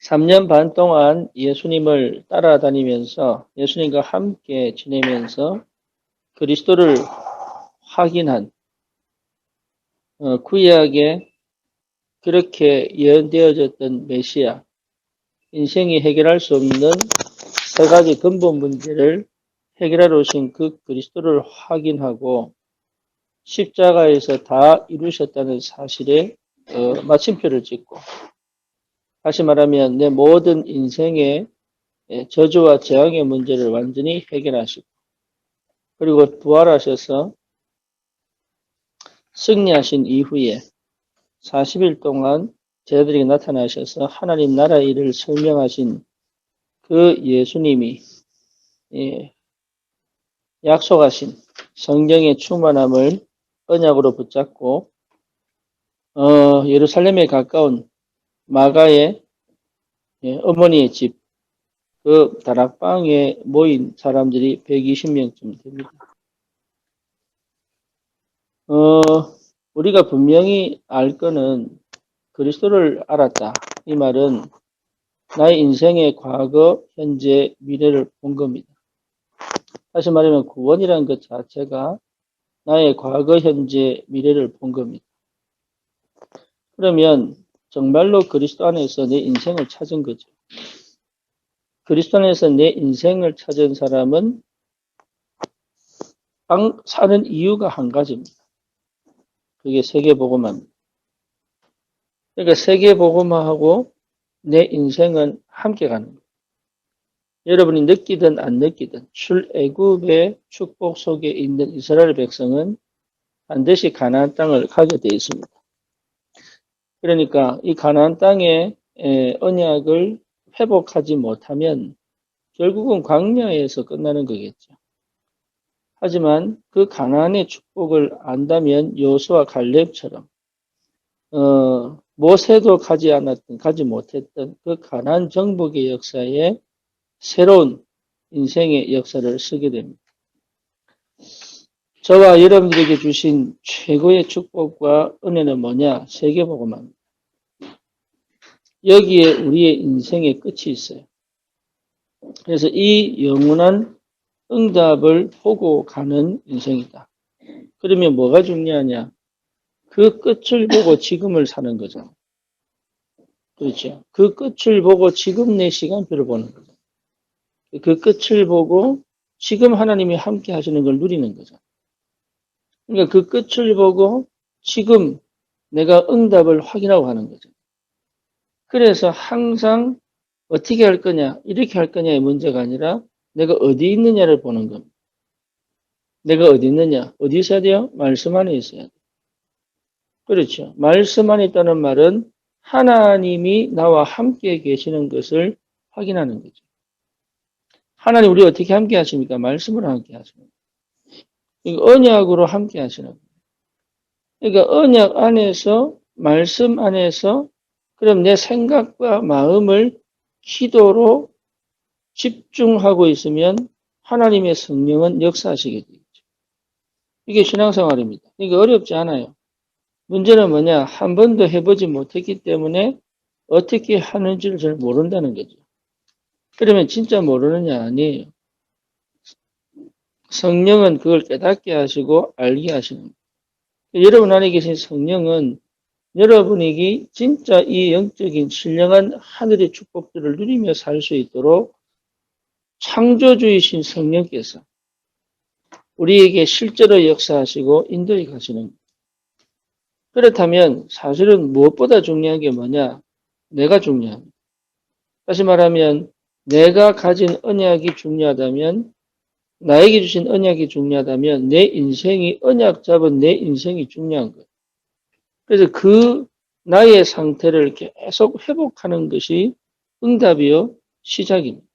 3년 반 동안 예수님을 따라다니면서 예수님과 함께 지내면서 그리스도를 확인한 구약에 그렇게 예언되어졌던 메시아, 인생이 해결할 수 없는 세 가지 근본 문제를 해결하러 오신 그 그리스도를 확인하고 십자가에서 다 이루셨다는 사실에 마침표를 찍고, 다시 말하면 내 모든 인생의 저주와 재앙의 문제를 완전히 해결하시고, 그리고 부활하셔서 승리하신 이후에 40일 동안 저희들에게 나타나셔서 하나님 나라 일을 설명하신 그 예수님이 약속하신 성령의 충만함을 언약으로 붙잡고 예루살렘에 가까운 마가의 어머니의 집, 그 다락방에 모인 사람들이 120명쯤 됩니다. 우리가 분명히 알 거는 그리스도를 알았다. 이 말은 나의 인생의 과거, 현재, 미래를 본 겁니다. 다시 말하면 구원이라는 것 자체가 나의 과거, 현재, 미래를 본 겁니다. 그러면 정말로 그리스도 안에서 내 인생을 찾은 거죠. 그리스도 안에서 내 인생을 찾은 사람은 사는 이유가 한 가지입니다. 그게 세계복음화입니다. 그러니까 세계복음화하고 내 인생은 함께 가는 거예요. 여러분이 느끼든 안 느끼든 출애굽의 축복 속에 있는 이스라엘 백성은 반드시 가나안 땅을 가게 되어 있습니다. 그러니까 이 가나안 땅의 언약을 회복하지 못하면 결국은 광야에서 끝나는 거겠죠. 하지만 그 가나안의 축복을 안다면 여호수아 갈렙처럼 모세도 가지 못했던 그 가나안 정복의 역사에 새로운 인생의 역사를 쓰게 됩니다. 저와 여러분들에게 주신 최고의 축복과 은혜는 뭐냐? 세계복음화입니다. 여기에 우리의 인생의 끝이 있어요. 그래서 이 영원한 응답을 보고 가는 인생이다. 그러면 뭐가 중요하냐? 그 끝을 보고 지금을 사는 거죠. 그렇죠. 그 끝을 보고 지금 내 시간표를 보는 거죠. 그 끝을 보고 지금 하나님이 함께 하시는 걸 누리는 거죠. 그러니까 그 끝을 보고 지금 내가 응답을 확인하고 하는 거죠. 그래서 항상 어떻게 할 거냐, 이렇게 할 거냐의 문제가 아니라 내가 어디 있느냐를 보는 겁니다. 내가 어디 있느냐, 어디 있어야 돼요? 말씀 안에 있어야 돼요. 그렇죠. 말씀 안에 있다는 말은 하나님이 나와 함께 계시는 것을 확인하는 거죠. 하나님 우리 어떻게 함께 하십니까? 말씀으로 함께 하십니다. 언약으로 함께 하시는 거예요. 그러니까 언약 안에서, 말씀 안에서 그럼 내 생각과 마음을 기도로 집중하고 있으면 하나님의 성령은 역사하시게 되겠죠. 이게 신앙생활입니다. 이게 어렵지 않아요. 문제는 뭐냐? 한 번도 해보지 못했기 때문에 어떻게 하는지를 잘 모른다는 거죠. 그러면 진짜 모르느냐? 아니에요. 성령은 그걸 깨닫게 하시고 알게 하시는 거예요. 여러분 안에 계신 성령은 여러분에게 진짜 이 영적인 신령한 하늘의 축복들을 누리며 살 수 있도록 창조주이신 성령께서 우리에게 실제로 역사하시고 인도해 가시는 거예요. 그렇다면 사실은 무엇보다 중요한 게 뭐냐? 내가 중요합니다. 다시 말하면 내가 가진 언약이 중요하다면, 나에게 주신 언약이 중요하다면 내 인생이, 언약 잡은 내 인생이 중요한 거예요. 그래서 그 나의 상태를 계속 회복하는 것이 응답이요 시작입니다.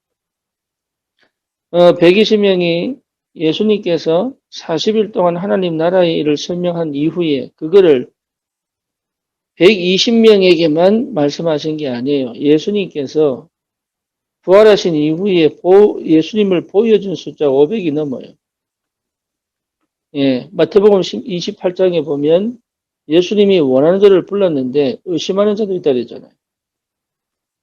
120명이 예수님께서 40일 동안 하나님 나라의 일을 설명한 이후에 그거를 120명에게만 말씀하신 게 아니에요. 예수님께서 부활하신 이후에 예수님을 보여준 숫자 500이 넘어요. 예, 마태복음 28장에 보면 예수님이 원하는 자를 불렀는데 의심하는 자도 있다 그랬잖아요.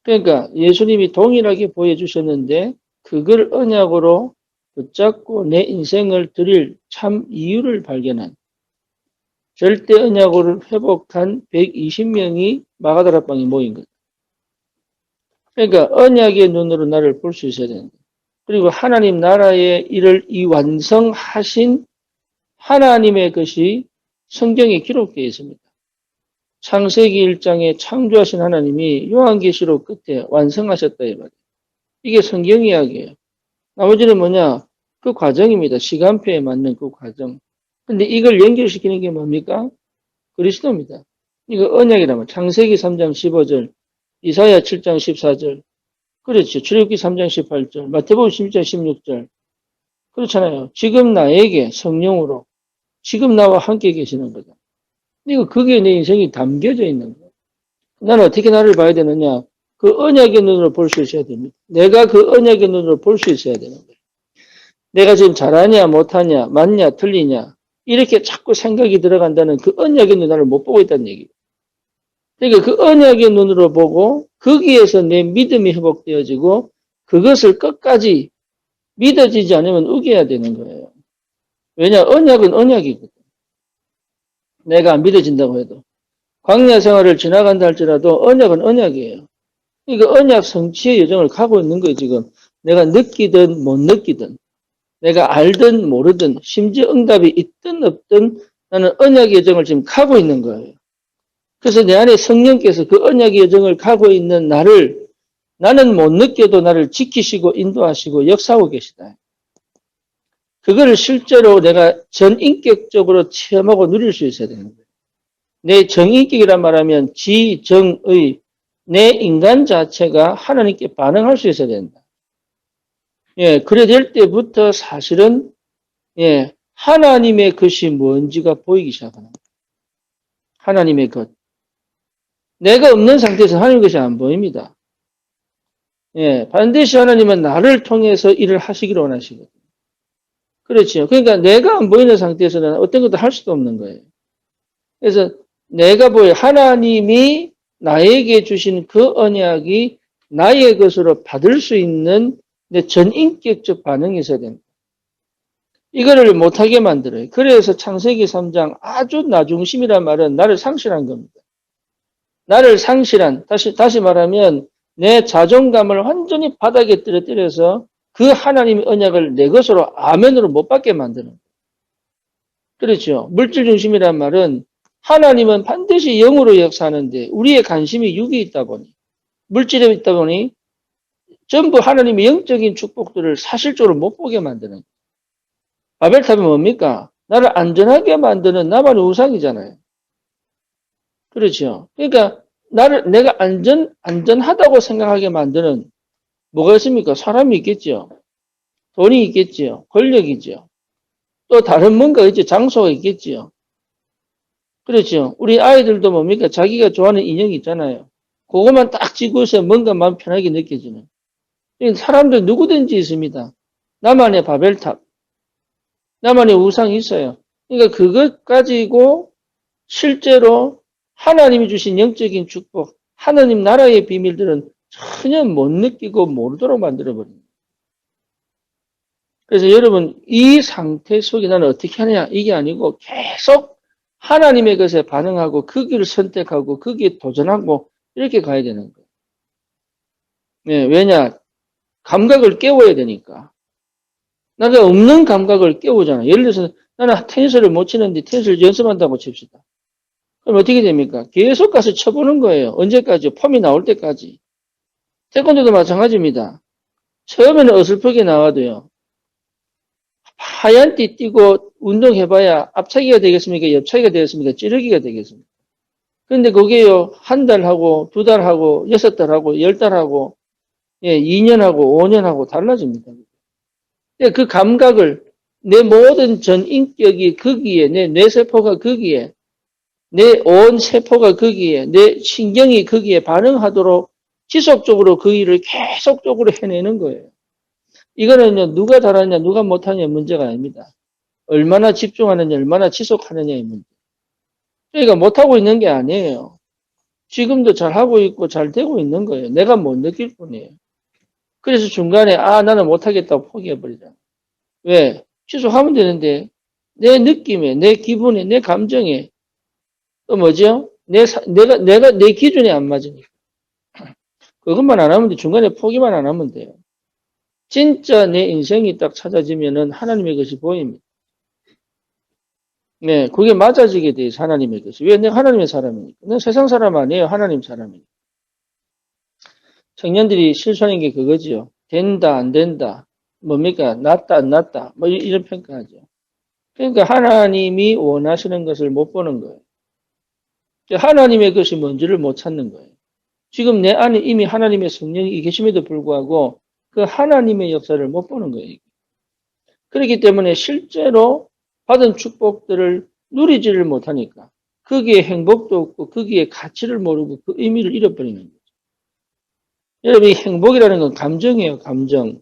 그러니까 예수님이 동일하게 보여주셨는데 그걸 언약으로 붙잡고 내 인생을 드릴 참 이유를 발견한 절대 언약을 회복한 120명이 마가다락방에 모인 것. 그러니까 언약의 눈으로 나를 볼 수 있어야 된다. 그리고 하나님 나라의 일을 이 완성하신 하나님의 것이 성경에 기록되어 있습니다. 창세기 1장에 창조하신 하나님이 요한계시록 끝에 완성하셨다 이 말이에요. 이게 성경 이야기예요. 나머지는 뭐냐? 그 과정입니다. 시간표에 맞는 그 과정. 근데 이걸 연결시키는 게 뭡니까? 그리스도입니다. 이거 언약이라면 창세기 3장 15절, 이사야 7장 14절, 그렇죠. 출애굽기 3장 18절, 마태복음 12장 16절. 그렇잖아요. 지금 나에게 성령으로 지금 나와 함께 계시는 거다. 이거 그게 내 인생이 담겨져 있는 거예요. 나는 어떻게 나를 봐야 되느냐? 그 언약의 눈으로 볼 수 있어야 됩니다. 내가 그 언약의 눈으로 볼 수 있어야 되는 거예요. 내가 지금 잘하냐, 못하냐, 맞냐, 틀리냐. 이렇게 자꾸 생각이 들어간다는 그 언약의 눈을 못 보고 있다는 얘기예요. 그러니까 그 언약의 눈으로 보고 거기에서 내 믿음이 회복되어지고 그것을 끝까지 믿어지지 않으면 우겨야 되는 거예요. 왜냐? 언약은 언약이거든. 내가 안 믿어진다고 해도. 광야 생활을 지나간다 할지라도 언약은 언약이에요. 그러니까 언약 성취의 여정을 가고 있는 거예요, 지금. 내가 느끼든 못 느끼든, 내가 알든 모르든, 심지어 응답이 있든 없든 나는 언약의 여정을 지금 가고 있는 거예요. 그래서 내 안에 성령께서 그 언약의 여정을 가고 있는 나를 나는 못 느껴도 나를 지키시고 인도하시고 역사하고 계시다. 그거를 실제로 내가 전인격적으로 체험하고 누릴 수 있어야 되는 거예요. 내 정인격이란 말하면 지정의 내 인간 자체가 하나님께 반응할 수 있어야 된다. 예, 그래 될 때부터 사실은 예, 하나님의 것이 뭔지가 보이기 시작하는 거예요. 하나님의 것. 내가 없는 상태에서 하나님의 것이 안 보입니다. 예, 반드시 하나님은 나를 통해서 일을 하시기를 원하시거든요. 그렇죠. 그러니까 내가 안 보이는 상태에서는 어떤 것도 할 수도 없는 거예요. 그래서 내가 보여 하나님이 나에게 주신 그 언약이 나의 것으로 받을 수 있는 내 전인격적 반응이 있어야 됩니다. 이거를 못하게 만들어요. 그래서 창세기 3장 아주 나중심이란 말은 나를 상실한 겁니다. 나를 상실한, 다시 말하면 내 자존감을 완전히 바닥에 떨어뜨려서 그 하나님의 언약을 내 것으로 아멘으로 못 받게 만드는 거예요. 그렇죠. 물질 중심이란 말은 하나님은 반드시 영으로 역사하는데 우리의 관심이 육이 있다 보니 물질에 있다 보니 전부 하나님의 영적인 축복들을 사실적으로 못 보게 만드는 거예요. 바벨탑이 뭡니까? 나를 안전하게 만드는 나만의 우상이잖아요. 그렇죠. 그러니까 내가 안전하다고 생각하게 만드는 뭐가 있습니까? 사람이 있겠죠. 돈이 있겠죠. 권력이죠. 또 다른 뭔가 있죠. 장소가 있겠죠. 그렇죠. 우리 아이들도 뭡니까? 자기가 좋아하는 인형이 있잖아요. 그것만 딱 쥐고 있어야 뭔가 마음 편하게 느껴지는. 사람들 누구든지 있습니다. 나만의 바벨탑, 나만의 우상이 있어요. 그러니까 그것 가지고 실제로 하나님이 주신 영적인 축복, 하나님 나라의 비밀들은 전혀 못 느끼고 모르도록 만들어버립니다. 그래서 여러분 이 상태 속에 나는 어떻게 하느냐 이게 아니고 계속 하나님의 것에 반응하고 그 길을 선택하고 거기에 도전하고 이렇게 가야 되는 거예요. 네, 왜냐? 감각을 깨워야 되니까. 나가 없는 감각을 깨우잖아. 예를 들어서 나는 테니스를 못 치는데 테니스를 연습한다고 칩시다. 그럼 어떻게 됩니까? 계속 가서 쳐보는 거예요. 언제까지요? 폼이 나올 때까지. 태권도도 마찬가지입니다. 처음에는 어설프게 나와도요. 하얀 띠 띠고 운동해봐야 앞차기가 되겠습니까? 옆차기가 되겠습니까? 찌르기가 되겠습니까? 근데 그게요, 한 달 하고, 두 달 하고, 6달 하고, 10달 하고, 예, 2년 하고, 5년 하고 달라집니다. 그 감각을, 내 모든 전 인격이 거기에, 내 뇌세포가 거기에, 내 온 세포가 거기에, 내 신경이 거기에 반응하도록 지속적으로 그 일을 계속적으로 해내는 거예요. 이거는요, 누가 잘하냐, 누가 못하냐 문제가 아닙니다. 얼마나 집중하느냐, 얼마나 지속하느냐의 문제. 그러니까 못하고 있는 게 아니에요. 지금도 잘하고 있고 잘 되고 있는 거예요. 내가 못 느낄 뿐이에요. 그래서 중간에 나는 못하겠다고 포기해버리잖아. 왜? 취소하면 되는데 내 느낌에, 내 기분에, 내 감정에 또 뭐죠? 내가 내 기준에 안 맞으니까. 그것만 안 하면 돼. 중간에 포기만 안 하면 돼요. 진짜 내 인생이 딱 찾아지면은 하나님의 것이 보입니다. 네, 그게 맞아지게 돼요. 하나님의 것이. 왜? 내가 하나님의 사람이니까. 내가 세상 사람 아니에요. 하나님 사람이니까. 청년들이 실수하는 게 그거지요. 된다, 안 된다. 뭡니까? 낫다, 안 낫다. 뭐 이런 평가하죠. 그러니까 하나님이 원하시는 것을 못 보는 거예요. 하나님의 것이 뭔지를 못 찾는 거예요. 지금 내 안에 이미 하나님의 성령이 계심에도 불구하고 그 하나님의 역사를 못 보는 거예요. 그렇기 때문에 실제로 받은 축복들을 누리지를 못하니까 거기에 행복도 없고 거기에 가치를 모르고 그 의미를 잃어버리는 거죠. 여러분, 이 행복이라는 건 감정이에요, 감정.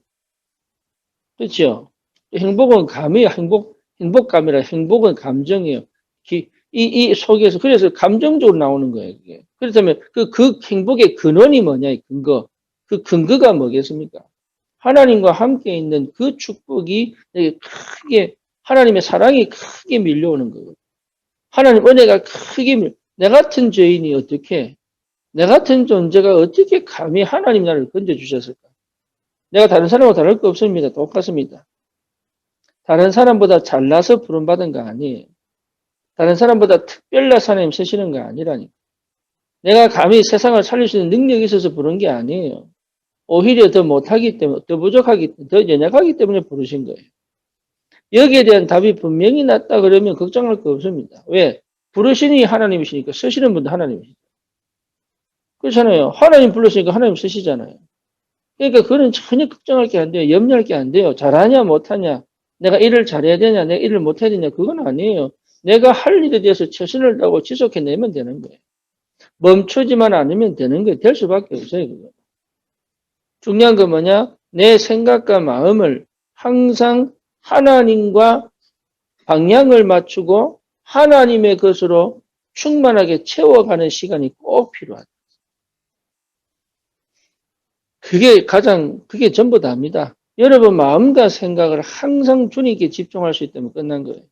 그렇죠? 행복은 감이에요. 행복감이라 행복은 감정이에요. 이 속에서, 그래서 감정적으로 나오는 거예요, 그게. 그렇다면 그 행복의 근원이 뭐냐, 이 근거. 그 근거가 뭐겠습니까? 하나님과 함께 있는 그 축복이 크게, 하나님의 사랑이 크게 밀려오는 거거든요. 하나님 은혜가 크게 내 같은 죄인이 어떻게, 내 같은 존재가 어떻게 감히 하나님 나를 건져주셨을까? 내가 다른 사람하고 다를 거 없습니다. 똑같습니다. 다른 사람보다 잘나서 부름받은 거 아니에요. 다른 사람보다 특별나서 하나님 쓰시는 거 아니라니까. 내가 감히 세상을 살릴 수 있는 능력이 있어서 부른 게 아니에요. 오히려 더 못하기 때문에, 더 부족하기, 더 연약하기 때문에 부르신 거예요. 여기에 대한 답이 분명히 났다 그러면 걱정할 거 없습니다. 왜? 부르시니 하나님이시니까 쓰시는 분도 하나님이시죠. 그렇잖아요. 하나님 불렀으니까 하나님 쓰시잖아요. 그러니까 그는 전혀 걱정할 게 안 돼요. 염려할 게 안 돼요. 잘하냐 못하냐. 내가 일을 잘해야 되냐, 내가 일을 못해야 되냐. 그건 아니에요. 내가 할 일에 대해서 최선을 다하고 지속해내면 되는 거예요. 멈추지만 않으면 되는 거예요. 될 수밖에 없어요. 그거. 중요한 건 뭐냐? 내 생각과 마음을 항상 하나님과 방향을 맞추고 하나님의 것으로 충만하게 채워가는 시간이 꼭 필요하다. 그게 전부 다입니다. 여러분 마음과 생각을 항상 주님께 집중할 수 있다면 끝난 거예요.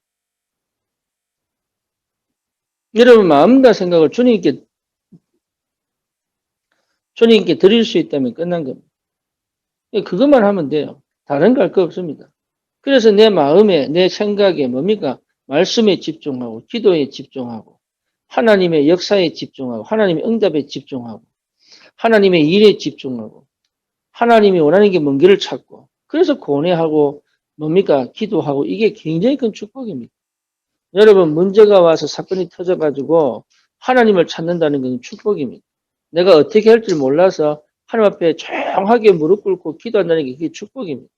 여러분 마음과 생각을 주님께 드릴 수 있다면 끝난 겁니다. 그것만 하면 돼요. 다른 거 할 거 없습니다. 그래서 내 마음에, 내 생각에 뭡니까? 말씀에 집중하고, 기도에 집중하고, 하나님의 역사에 집중하고, 하나님의 응답에 집중하고, 하나님의 일에 집중하고, 하나님이 원하는 게 뭔지를 찾고, 그래서 고뇌하고, 뭡니까? 기도하고, 이게 굉장히 큰 축복입니다. 여러분, 문제가 와서 사건이 터져가지고, 하나님을 찾는다는 건 축복입니다. 내가 어떻게 할 줄 몰라서 하나님 앞에 조용하게 무릎 꿇고 기도한다는 게 그게 축복입니다.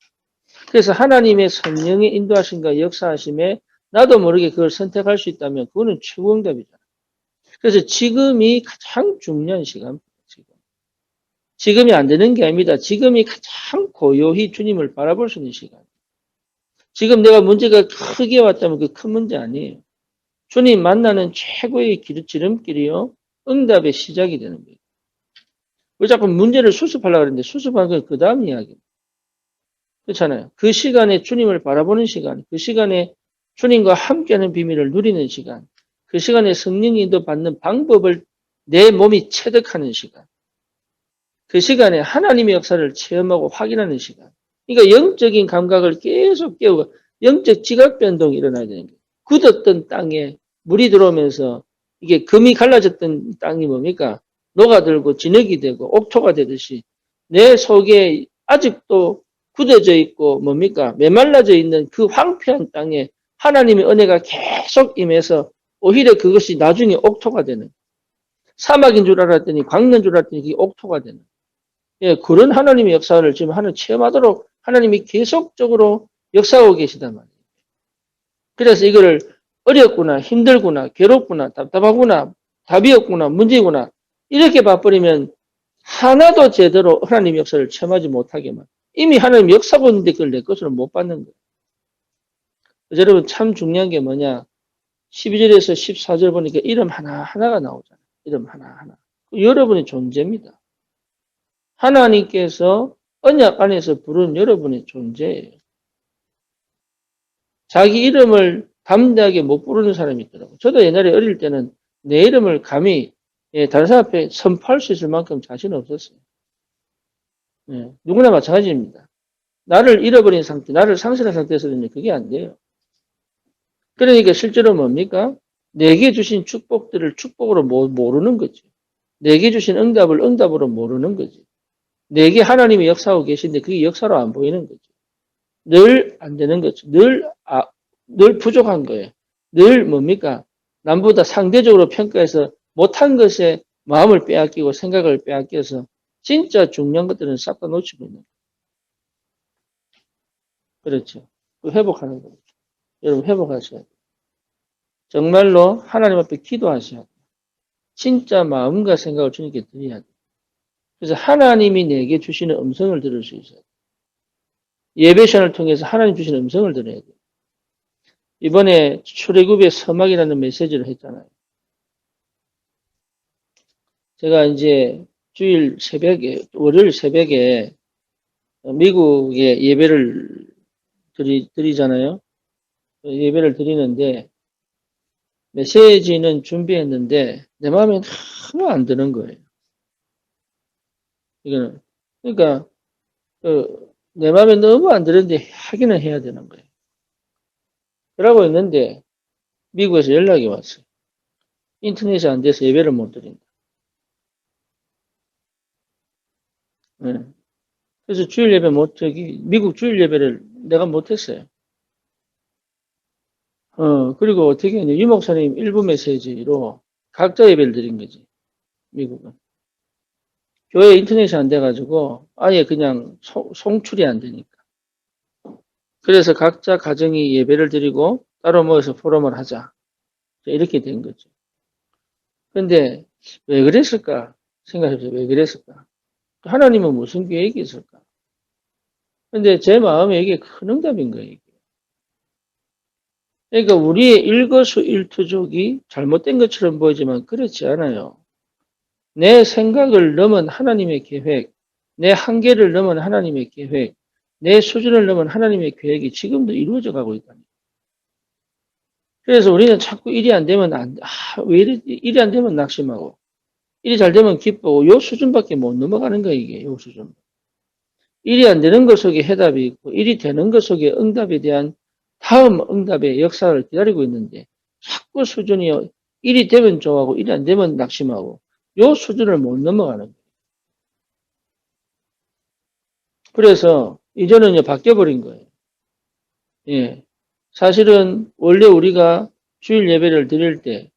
그래서 하나님의 성령의 인도하심과 역사하심에 나도 모르게 그걸 선택할 수 있다면 그거는 최고 응답이잖아요. 그래서 지금이 가장 중요한 시간입니다. 지금이 안 되는 게 아닙니다. 지금이 가장 고요히 주님을 바라볼 수 있는 시간. 지금 내가 문제가 크게 왔다면 그 큰 문제 아니에요. 주님 만나는 최고의 지름길이요. 응답의 시작이 되는 거예요. 왜 자꾸 문제를 수습하려고 그러는데 수습하는 건 그 다음 이야기입니다. 그렇잖아요. 그 시간에 주님을 바라보는 시간, 그 시간에 주님과 함께하는 비밀을 누리는 시간, 그 시간에 성령이 인도받는 방법을 내 몸이 체득하는 시간, 그 시간에 하나님의 역사를 체험하고 확인하는 시간. 그러니까 영적인 감각을 계속 깨우고 영적 지각 변동이 일어나야 되는 거예요. 굳었던 땅에 물이 들어오면서 이게 금이 갈라졌던 땅이 뭡니까? 녹아들고 진흙이 되고 옥토가 되듯이 내 속에 아직도 굳어져 있고 뭡니까? 메말라져 있는 그 황폐한 땅에 하나님의 은혜가 계속 임해서 오히려 그것이 나중에 옥토가 되는, 사막인 줄 알았더니 광는 줄 알았더니 그게 옥토가 되는, 예, 그런 하나님의 역사를 지금 체험하도록 하나님이 계속적으로 역사하고 계시단 말이에요. 그래서 이거를 어렵구나, 힘들구나, 괴롭구나, 답답하구나, 답이 없구나, 문제구나 이렇게 봐버리면 하나도 제대로 하나님의 역사를 체험하지 못하게만, 이미 하나님 역사하고 있는데 그걸 내 것으로 못 받는 거예요. 그래서 여러분 참 중요한 게 뭐냐? 12절에서 14절 보니까 이름 하나하나가 나오잖아요. 이름 하나하나. 여러분의 존재입니다. 하나님께서 언약 안에서 부른 여러분의 존재예요. 자기 이름을 담대하게 못 부르는 사람이 있더라고요. 저도 옛날에 어릴 때는 내 이름을 감히 다른 사람 앞에 선포할 수 있을 만큼 자신 없었어요. 누구나 마찬가지입니다. 나를 잃어버린 상태, 나를 상실한 상태에서는 그게 안 돼요. 그러니까 실제로 뭡니까? 내게 주신 축복들을 축복으로 모르는 거죠. 내게 주신 응답을 응답으로 모르는 거지. 내게 하나님이 역사하고 계신데 그게 역사로 안 보이는 거죠. 늘 안 되는 거죠. 늘 부족한 거예요. 늘 뭡니까? 남보다 상대적으로 평가해서 못한 것에 마음을 빼앗기고 생각을 빼앗겨서 진짜 중요한 것들은 싹 다 놓치고 있는 거예요. 그렇죠. 회복하는 거죠. 여러분 회복하셔야 돼요. 정말로 하나님 앞에 기도하셔야 돼요. 진짜 마음과 생각을 주님께 드려야 돼요. 그래서 하나님이 내게 주시는 음성을 들을 수 있어요. 예배 시간을 통해서 하나님 주시는 음성을 들어야 돼요. 이번에 출애굽의 서막이라는 메시지를 했잖아요. 제가 이제 주일 새벽에, 월요일 새벽에 미국에 예배를 드리잖아요. 예배를 드리는데 메시지는 준비했는데 내 마음에 너무 안 드는 거예요. 이거는 그러니까 내 마음에 너무 안 드는데 하기는 해야 되는 거예요. 그러고 있는데 미국에서 연락이 왔어요. 인터넷이 안 돼서 예배를 못 드린다. 네. 그래서 주일 예배 미국 주일 예배를 내가 못했어요. 그리고 어떻게 했냐. 유 목사님 일부 메시지로 각자 예배를 드린 거지. 미국은. 교회 인터넷이 안 돼가지고 아예 그냥 송출이 안 되니까. 그래서 각자 가정이 예배를 드리고 따로 모여서 포럼을 하자. 이렇게 된 거죠. 근데 왜 그랬을까? 생각해보세요. 왜 그랬을까? 하나님은 무슨 계획이 있을까? 근데 제 마음에 이게 큰 응답인 거예요. 그러니까 우리의 일거수일투족이 잘못된 것처럼 보이지만 그렇지 않아요. 내 생각을 넘은 하나님의 계획, 내 한계를 넘은 하나님의 계획, 내 수준을 넘은 하나님의 계획이 지금도 이루어져 가고 있다니. 그래서 우리는 자꾸 일이 안 되면 왜 일이 안 되면 낙심하고, 일이 잘 되면 기쁘고, 요 수준밖에 못 넘어가는 거야, 이게, 요 수준. 일이 안 되는 것 속에 해답이 있고, 일이 되는 것 속에 응답에 대한 다음 응답의 역사를 기다리고 있는데, 자꾸 수준이 일이 되면 좋아하고, 일이 안 되면 낙심하고, 요 수준을 못 넘어가는 거예요. 그래서 이제는 이제 바뀌어버린 거예요. 예. 사실은 원래 우리가 주일 예배를 드릴 때,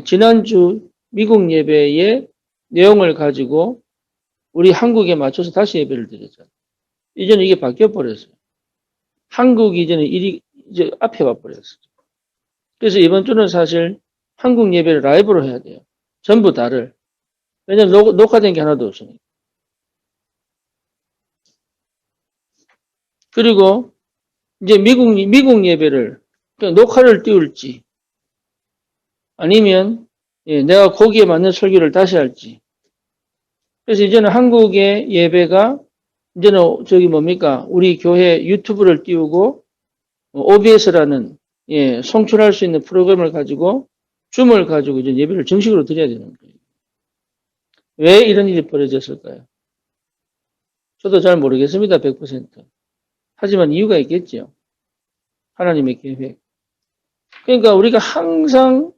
지난주 미국 예배의 내용을 가지고 우리 한국에 맞춰서 다시 예배를 드렸잖아요. 이제는 이게 바뀌어버렸어요. 한국이 이제는 일이 이제 앞에 와버렸어요. 그래서 이번 주는 사실 한국 예배를 라이브로 해야 돼요. 전부 다를. 왜냐면 녹화된 게 하나도 없으니까. 그리고 이제 미국 예배를 녹화를 띄울지 아니면 내가 거기에 맞는 설교를 다시 할지. 그래서 이제는 한국의 예배가 이제는 저기 뭡니까 우리 교회 유튜브를 띄우고 OBS라는 송출할 수 있는 프로그램을 가지고 줌을 가지고 이제 예배를 정식으로 드려야 되는 거예요. 왜 이런 일이 벌어졌을까요? 저도 잘 모르겠습니다. 100%. 하지만 이유가 있겠죠. 하나님의 계획. 그러니까 우리가 항상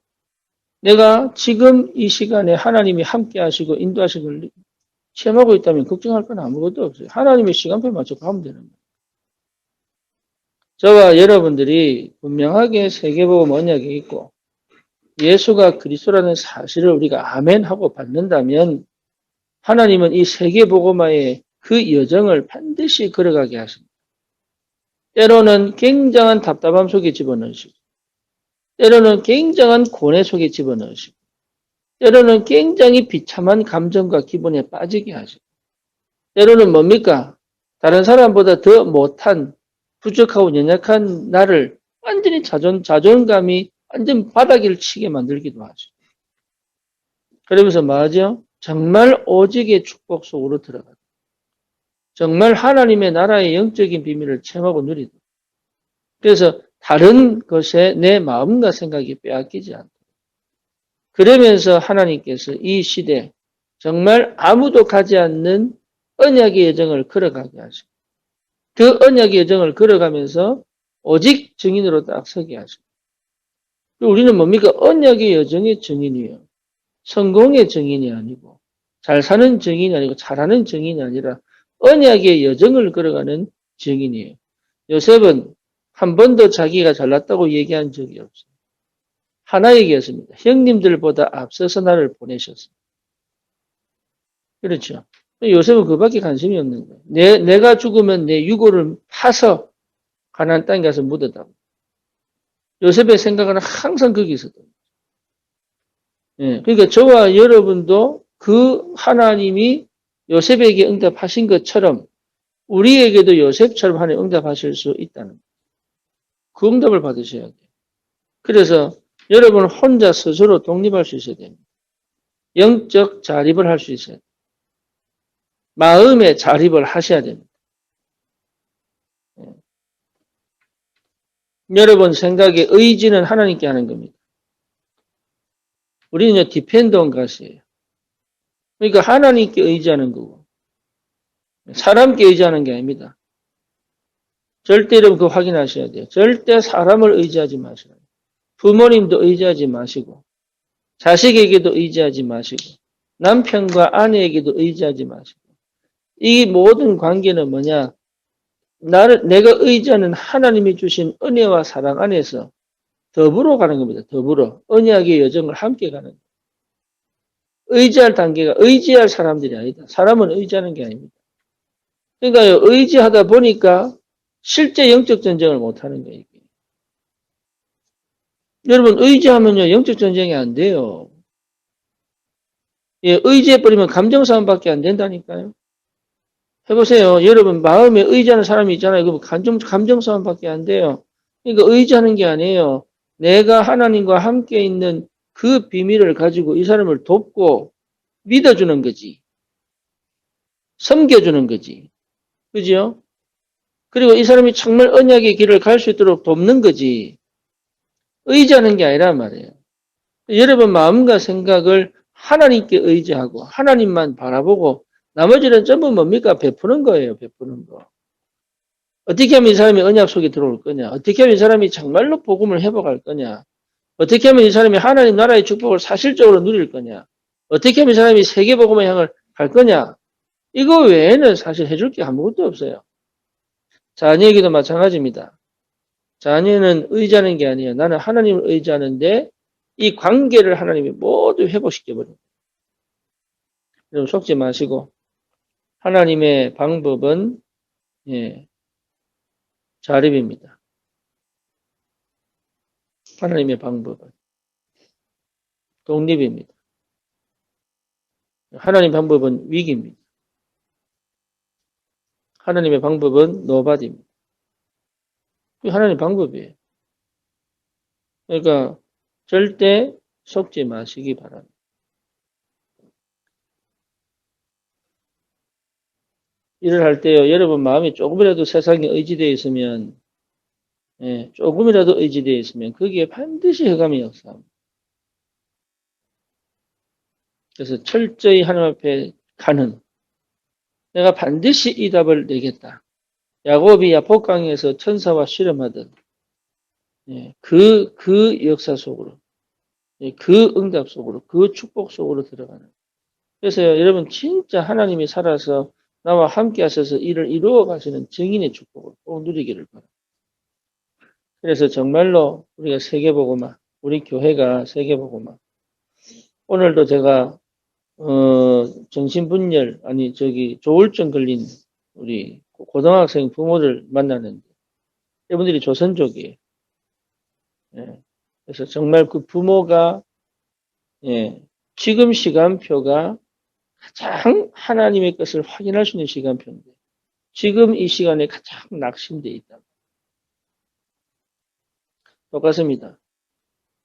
내가 지금 이 시간에 하나님이 함께 하시고 인도하시고 체험하고 있다면 걱정할 건 아무것도 없어요. 하나님의 시간표에 맞춰 가면 되는 거예요. 저와 여러분들이 분명하게 세계복음 언약에 있고 예수가 그리스도라는 사실을 우리가 아멘 하고 받는다면 하나님은 이 세계복음화의 그 여정을 반드시 걸어가게 하십니다. 때로는 굉장한 답답함 속에 집어넣으시고 때로는 굉장한 고뇌 속에 집어넣으시고 때로는 굉장히 비참한 감정과 기분에 빠지게 하시고 때로는 뭡니까? 다른 사람보다 더 못한 부족하고 연약한 나를 완전히 자존감이 완전 바닥을 치게 만들기도 하죠. 그러면서 뭐하죠? 정말 오직의 축복 속으로 들어가다. 정말 하나님의 나라의 영적인 비밀을 체험하고 누리다. 그래서 다른 것에 내 마음과 생각이 빼앗기지 않다. 그러면서 하나님께서 이 시대 정말 아무도 가지 않는 언약의 여정을 걸어가게 하시고 그 언약의 여정을 걸어가면서 오직 증인으로 딱 서게 하시고 우리는 뭡니까? 언약의 여정의 증인이에요. 성공의 증인이 아니고 잘 사는 증인이 아니고 잘하는 증인이 아니라 언약의 여정을 걸어가는 증인이에요. 요셉은 한 번도 자기가 잘났다고 얘기한 적이 없어요. 하나 얘기했습니다. 형님들보다 앞서서 나를 보내셨습니다. 그렇죠. 요셉은 그밖에 관심이 없는 거예요. 내가 죽으면 내 유고를 파서 가나안 땅에 가서 묻었다고. 요셉의 생각은 항상 거기 있었던 거예요. 예, 그러니까 저와 여러분도 그 하나님이 요셉에게 응답하신 것처럼 우리에게도 요셉처럼 하나님 응답하실 수 있다는 거예요. 그 응답을 받으셔야 돼요. 그래서 여러분 혼자 스스로 독립할 수 있어야 됩니다. 영적 자립을 할 수 있어야 돼요. 마음의 자립을 하셔야 됩니다. 여러분 생각의 의지는 하나님께 하는 겁니다. 우리는 디펜드 온 것이에요. 그러니까 하나님께 의지하는 거고 사람께 의지하는 게 아닙니다. 절대 여러분 그거 확인하셔야 돼요. 절대 사람을 의지하지 마시고 부모님도 의지하지 마시고 자식에게도 의지하지 마시고 남편과 아내에게도 의지하지 마시고 이 모든 관계는 뭐냐? 내가 의지하는 하나님이 주신 은혜와 사랑 안에서 더불어 가는 겁니다. 더불어. 언약의 여정을 함께 가는 거예요. 의지할 단계가 의지할 사람들이 아니다. 사람은 의지하는 게 아닙니다. 그러니까 의지하다 보니까 실제 영적 전쟁을 못하는 거예요. 여러분 의지하면요 영적 전쟁이 안 돼요. 예, 의지해버리면 감정 싸움밖에 안 된다니까요. 해보세요. 여러분 마음에 의지하는 사람이 있잖아요. 그럼 감정 싸움밖에 안 돼요. 그러니까 의지하는 게 아니에요. 내가 하나님과 함께 있는 그 비밀을 가지고 이 사람을 돕고 믿어주는 거지. 섬겨주는 거지. 그죠? 그리고 이 사람이 정말 언약의 길을 갈 수 있도록 돕는 거지. 의지하는 게 아니란 말이에요. 여러분 마음과 생각을 하나님께 의지하고 하나님만 바라보고 나머지는 전부 뭡니까? 베푸는 거예요. 베푸는 거. 어떻게 하면 이 사람이 언약 속에 들어올 거냐? 어떻게 하면 이 사람이 정말로 복음을 회복할 거냐? 어떻게 하면 이 사람이 하나님 나라의 축복을 사실적으로 누릴 거냐? 어떻게 하면 이 사람이 세계 복음의 향을 갈 거냐? 이거 외에는 사실 해줄 게 아무것도 없어요. 자녀에게도 마찬가지입니다. 자녀는 의지하는 게 아니에요. 나는 하나님을 의지하는데 이 관계를 하나님이 모두 회복시켜버려요. 여러분 속지 마시고 하나님의 방법은 예, 자립입니다. 하나님의 방법은 독립입니다. 하나님의 방법은 위기입니다. 하나님의 방법은 노바디입니다. 하나님의 방법이에요. 그러니까 절대 속지 마시기 바랍니다. 일을 할 때요, 여러분 마음이 조금이라도 세상에 의지되어 있으면, 예, 조금이라도 의지되어 있으면 거기에 반드시 흑암이 역사합니다. 그래서 철저히 하나님 앞에 가는, 내가 반드시 이 답을 내겠다. 야곱이 야복강에서 천사와 실험하던 예, 그 역사 속으로, 예, 그 응답 속으로, 그 축복 속으로 들어가는. 그래서 여러분 진짜 하나님이 살아서 나와 함께 하셔서 일을 이루어 가시는 증인의 축복을 꼭 누리기를 바랍니다. 그래서 정말로 우리가 세계복음화, 우리 교회가 세계복음화. 오늘도 제가 정신분열 아니 조울증 걸린 우리 고등학생 부모를 만나는데 이분들이 조선족이에요. 예. 그래서 정말 그 부모가 예, 지금 시간표가 가장 하나님의 것을 확인할 수 있는 시간표인데 지금 이 시간에 가장 낙심되어 있다. 똑같습니다.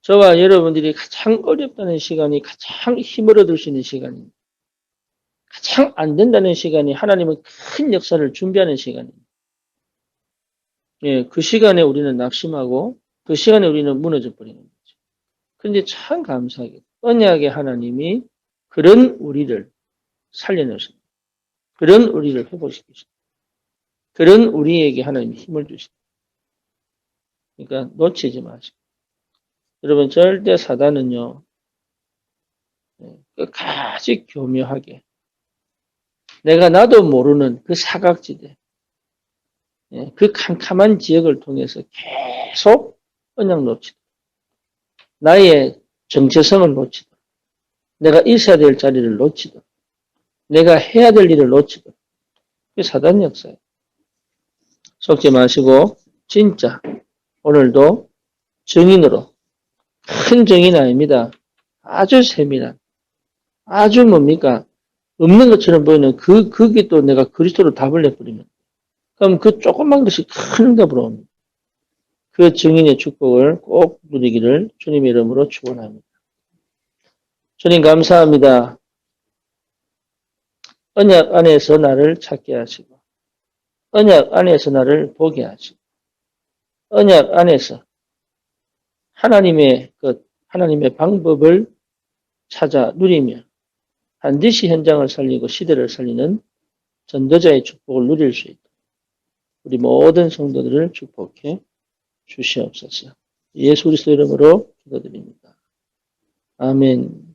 저와 여러분들이 가장 어렵다는 시간이 가장 힘을 얻을 수 있는 시간입니다. 가장 안 된다는 시간이 하나님은 큰 역사를 준비하는 시간입니다. 예, 그 시간에 우리는 낙심하고 그 시간에 우리는 무너져 버리는 거죠. 그런데 참 감사하게 언약의 하나님이 그런 우리를 살려내십니다. 그런 우리를 회복시키십니다. 그런 우리에게 하나님이 힘을 주십니다. 그러니까 놓치지 마시고. 여러분 절대 사단은요. 끝까지 교묘하게 내가 나도 모르는 그 사각지대 그 캄캄한 지역을 통해서 계속 언약 놓치고 나의 정체성을 놓치고 내가 있어야 될 자리를 놓치고 내가 해야 될 일을 놓치고 그게 사단 역사예요. 속지 마시고 진짜 오늘도 증인으로 큰 증인 아닙니다. 아주 세밀한 아주 뭡니까 없는 것처럼 보이는 그게 또 내가 그리스도로 답을 내버리면 그럼 그 조그만 것이 큰 응답으로 옵니다. 그 증인의 축복을 꼭 누리기를 주님의 이름으로 축원합니다. 주님 감사합니다. 언약 안에서 나를 찾게 하시고 언약 안에서 나를 보게 하시고 언약 안에서 하나님의 방법을 찾아 누리며 반드시 현장을 살리고 시대를 살리는 전도자의 축복을 누릴 수 있도록 우리 모든 성도들을 축복해 주시옵소서. 예수 그리스도 이름으로 기도드립니다. 아멘.